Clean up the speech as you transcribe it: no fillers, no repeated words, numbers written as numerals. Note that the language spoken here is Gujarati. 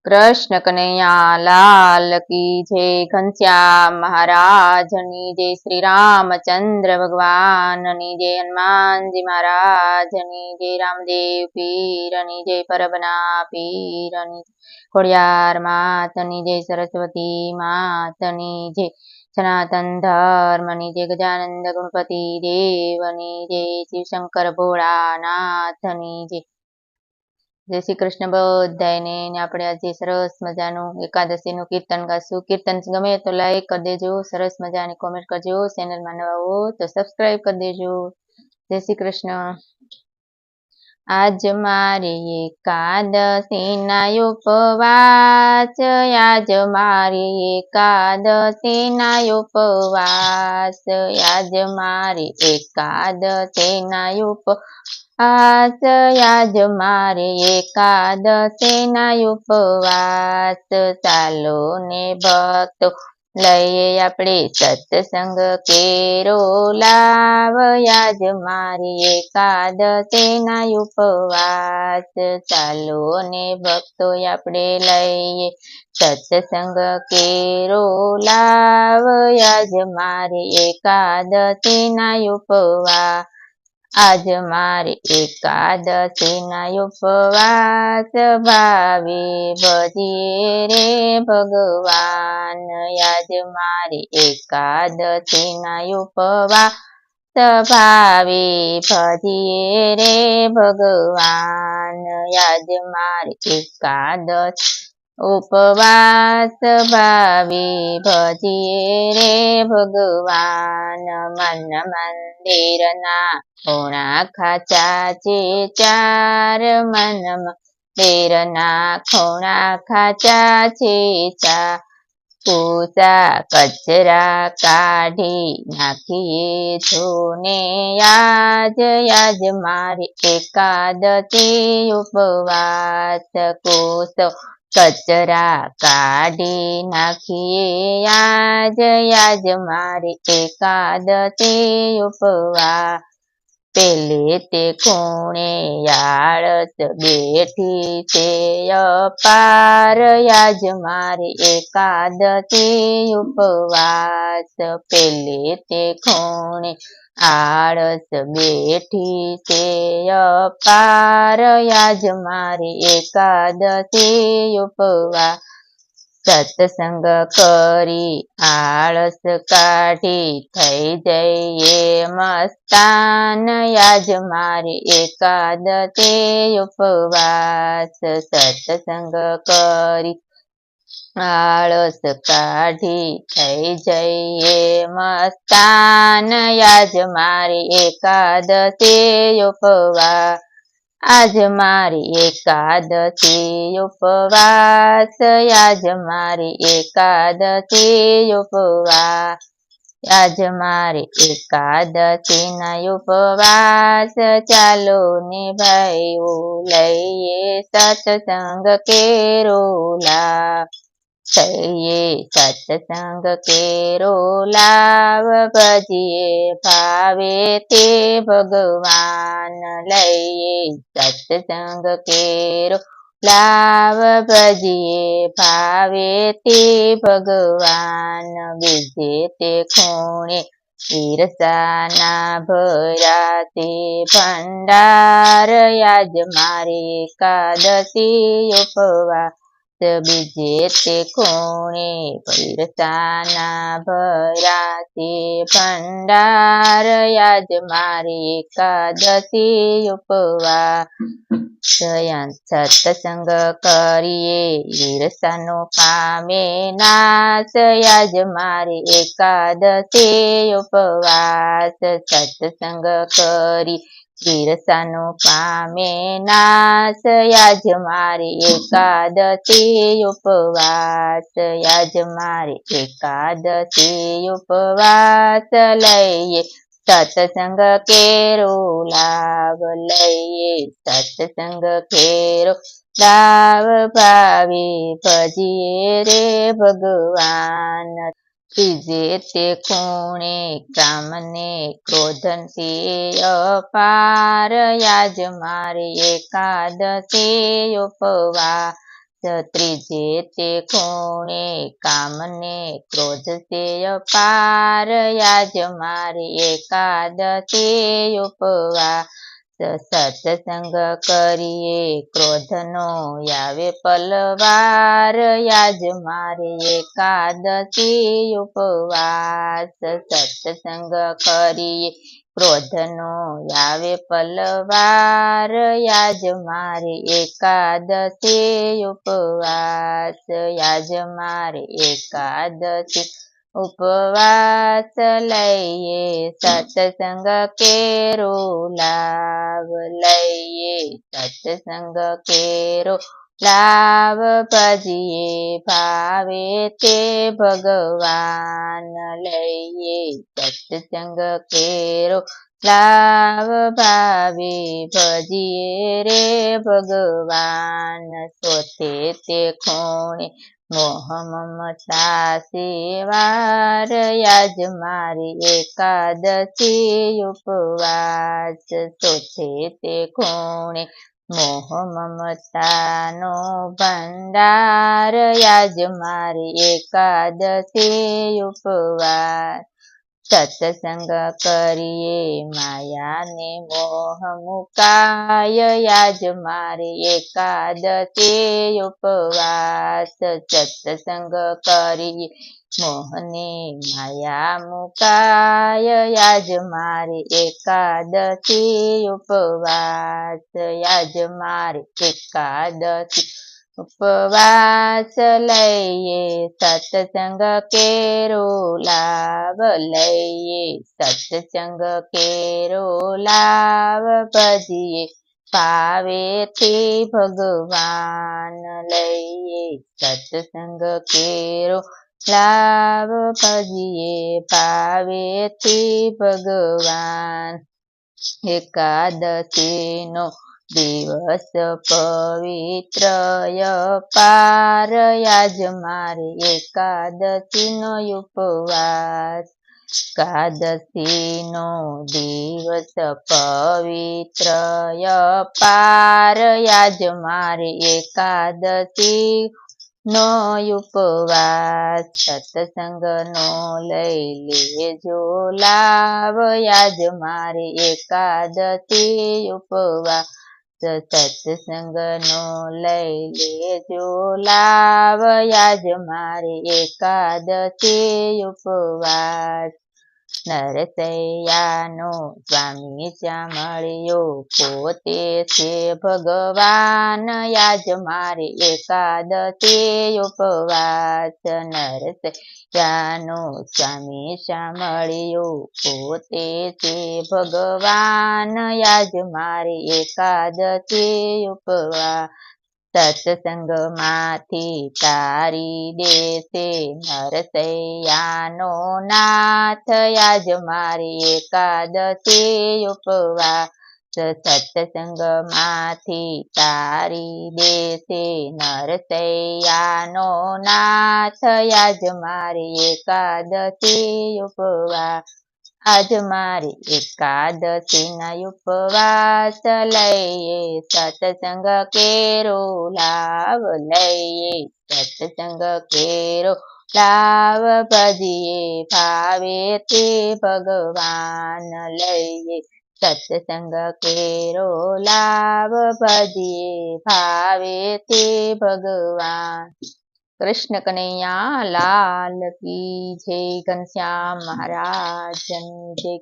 कृष्ण कन्हैया लाल की जय। घनश्याम महाराज नी जय। श्री रामचंद्र भगवान नी जय। हनुमान जी महाराज नी जय। रामदेव पीर नी जय। परबना पीर नी खोड़ियार मात नी जय। सरस्वती मात नी जय। सनातन धर्म नी जय। गजानंद गणपति देव नी जय। शिव शंकर भोळानाथ नी जय। जय श्री कृष्ण बधाने ने આપણે આજે સરસ મજાનું એકાદશીનું કીર્તન ગાશું। કીર્તન ગમે તો લાઈક કરી દેજો, સરસ મજાની કોમેન્ટ કરજો, ચેનલમાં નવા હો તો સબસ્ક્રાઇબ કરી દેજો। જય શ્રી કૃષ્ણ। આજ મારે એકાદશીના ઉપવાસ, આજ મારે એકાદશીના ઉપવાસ, આજ મારે એકાદશીના ઉપવાસ, આજ મારે એકાદશીના ઉપવાસ। ચાલો ને ભક્તો લઈએ આપણે સત્સંગ કેરો લાવ, આજ મારી એકાદશીના ઉપવાસ। ચાલો ને ભક્તો આપણે લઈએ સત્સંગ કેરો લાવ, આજ મારી એકાદશીના ઉપવાસ। આજ મારે એકાદશીના ઉપવાસ, ભાવે ભજીએ રે ભગવાન, આજ મારે એકાદશીના ઉપવાસ, ભાવે ભજીએ રે ભગવાન, આજ મારે એકાદશી ઉપવાસ, ભાવે ભજીએ રે ભગવાન। મન મંદિરના ખૂણા ખાચા છે ચાર, મન મંદિરના ખૂણા ખાચા છે ચાર, પૂસા કચરા કાઢી નાખીએ છોને આજ, આજ મારી એકાદશી ઉપવાસ। કોસો કચરા કાઢી નાખીએ આજ, આજ મારી એકાદશી ઉપવાસ। પેલે તે ખૂણે આળસ બેઠી છે અપાર, આજ મારી એકાદશી ઉપવાસ। પેલે તે ખૂણે આળસ બેઠી છે અપાર, આજ મારી એકાદશી ઉપવાસ। સત્સંગ કરી આળસ કાઢી થઈ જઈએ મસ્તાન, આજ મારી એકાદશી ઉપવાસ। સત્સંગ કરી આળસ કાઢી થઈ જઈએ મસ્તાન, આજ મારી એકાદશી ઉપવાસ। આજ મારી એકાદશી ઉપવાસ, આજ મારી એકાદશી ઉપવાસ। આજ મારે એકાદશીના ઉપવાસ, ચાલો ને ભાઈઓ લઈએ સત્સંગ કેરો લાવ, લઈએ સત્સંગ કેરો લાવ, ભજીએ ભાવે તે ભગવાન, લઈએ સત્સંગ કેરો લાવ, ભજીએ ભાવે તે ભગવાન। બીજે તે ખૂણે પીરસાના ભર્યા તે ભંડાર, આજ મારી એકાદશી ઉપવાસ। બીજે તે ખૂણે પીરસાના ભર્યા તે ભંડાર, આજ મારી એકાદશી ઉપવાસ। સત્સંગ કરીએ ઈર્ષાનો પામે નાશ, આજ મારી એકાદશી ઉપવાસ। સત્સંગ કરી ઈર્ષાનો પામે નાશ, આજ મારી એકાદશી ઉપવાસ। આજ મારી એકાદશી ઉપવાસ, લઈએ સત્સંગ કેરો લાવ, લઈએ સત્સંગ કેરો લાવ, ભાવે ભજીએ રે ભગવાન। ત્રીજે તે ખૂણે કામને ક્રોધથી અપાર, આજ મારી એકાદશી ઉપવાસ। ત્રીજે તે ખૂણે કામને ક્રોધ તે અપાર, યાજ મારી એકાદશી ઉપવાસ. સત્સંગ કરીએ ક્રોધનો આવે પલવાર, યાજ મારી એકાદશી ઉપવાસ. સત્સંગ કરીએ ક્રોધનો આવે પલવાર, યાજ મારી એકાદશી ઉપવાસ. યાજ મારી એકાદશી ઉપવાસ લઈએ, સત્સંગ કેરો લાભ લઈએ, સત્સંગ કેરો લાભ. ભજીએ ભાવે તે ભગવાન, લઈએ સત્સંગ કેરો લાભ. ભાવે ભજીએ રે ભગવાન. સોથે તે ખૂણે મોહ મમતા સેવાર, યાજ મારી એકાદશી ઉપવાસ. સોથે તે ખૂણે મોહ મમતાનો ભંડાર, યાજ મારી એકાદશી ઉપવાસ. સત્સંગ કરીએ માયાને મોહ મુકાય, યાજ મારી એકાદશી ઉપવાસ. સત્સંગ કરીએ મોહને માયા મુકાય, યાજ મારી એકાદશી ઉપવાસ. યાજ મારી એકાદશી ઉપવાસ લઈએ, સત્સંગ કેરો લાભ લઈએ, સત્સંગ કેરો લાભ. ભજીએ ભાવે તે ભગવાન, લઈએ સત્સંગ કેરો લાભ. ભજીએ ભાવે તે ભગવાન. એકાદશીનો દિવસ પવિત્ર અપાર, યાજ મારી એકાદશીનો ઉપવાસ. એકાદશીનો દિવસ પવિત્ર અપાર, યાજ મારી એકાદશી નો ઉપવાસ. સત્સંગનો લઈ લેજો લાભ, યાજ મારી એકાદશી ઉપવાસ. સત્સંગનો લઈ લેજો લાભ, યાજ મારી એકાદશી ઉપવાસ. નરસૈયાનો સ્વામી મળ્યો પોતે છે ભગવાન, યાજ મારી એકાદશી ઉપવાસ. નરસૈયાનો સ્વામી મળ્યો પોતે છે ભગવાન, યાજ મારી એકાદશી ઉપવાસ. સત્સંગમાંથી તારી દેશે નરસૈયાનો નાથ, યાજ મારી એકાદશી ઉપવાસ. સત્સંગમાંથી તારી દેશે નરસૈયાનો નાથ, યાજ મારી એકાદશી ઉપવાસ. આજ મારી એકાદશીના ઉપવાસ લઈએ, સત્સંગ કેરો લાભ લઈએ, સત્સંગ કેરો લાભ. ભજીએ ભાવે તે ભગવાન, લઈએ સત્સંગ કેરો લાભ. ભજીએ ભાવે તે ભગવાન. કૃષ્ણ કનૈયા લાલ કી જય. ઘનશ્યામ મહારાજની જય.